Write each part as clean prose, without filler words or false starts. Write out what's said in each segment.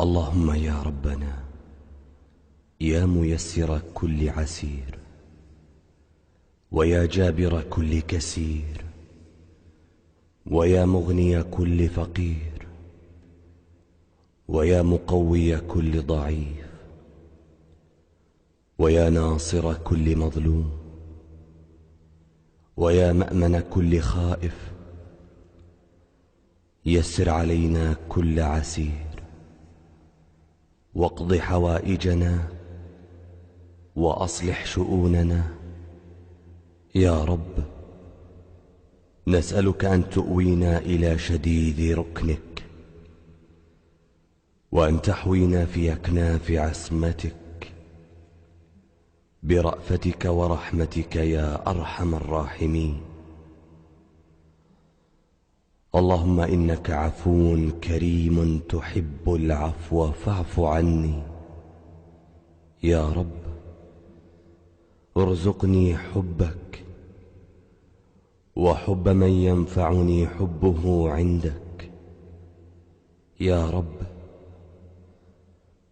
اللهم يا ربنا يا ميسر كل عسير، ويا جابر كل كسير، ويا مغني كل فقير، ويا مقوي كل ضعيف، ويا ناصر كل مظلوم، ويا مأمن كل خائف، يسر علينا كل عسير، واقض حوائجنا وأصلح شؤوننا. يا رب، نسألك أن تؤوينا إلى شديد ركنك، وأن تحوينا في أكناف عصمتك برأفتك ورحمتك يا أرحم الراحمين. اللهم إنك عفو كريم تحب العفو فاعف عني. يا رب، ارزقني حبك وحب من ينفعني حبه عندك. يا رب،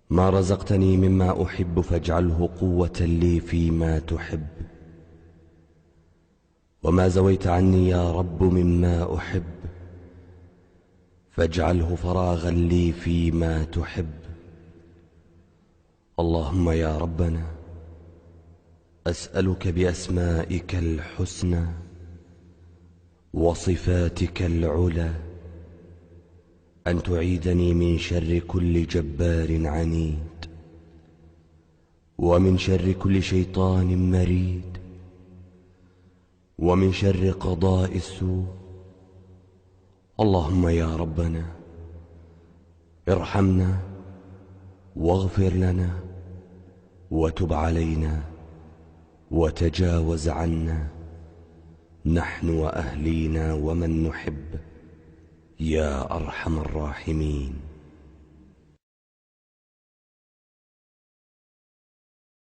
ما رزقتني مما أحب فاجعله قوة لي فيما تحب، وما زويت عني يا رب مما أحب فاجعله فراغا لي فيما تحب. اللهم يا ربنا، أسألك بأسمائك الحسنى وصفاتك العلى أن تعيدني من شر كل جبار عنيد، ومن شر كل شيطان مريد، ومن شر قضاء السوء. اللهم يا ربنا، ارحمنا واغفر لنا وتب علينا وتجاوز عنا، نحن وأهلينا ومن نحب، يا أرحم الراحمين.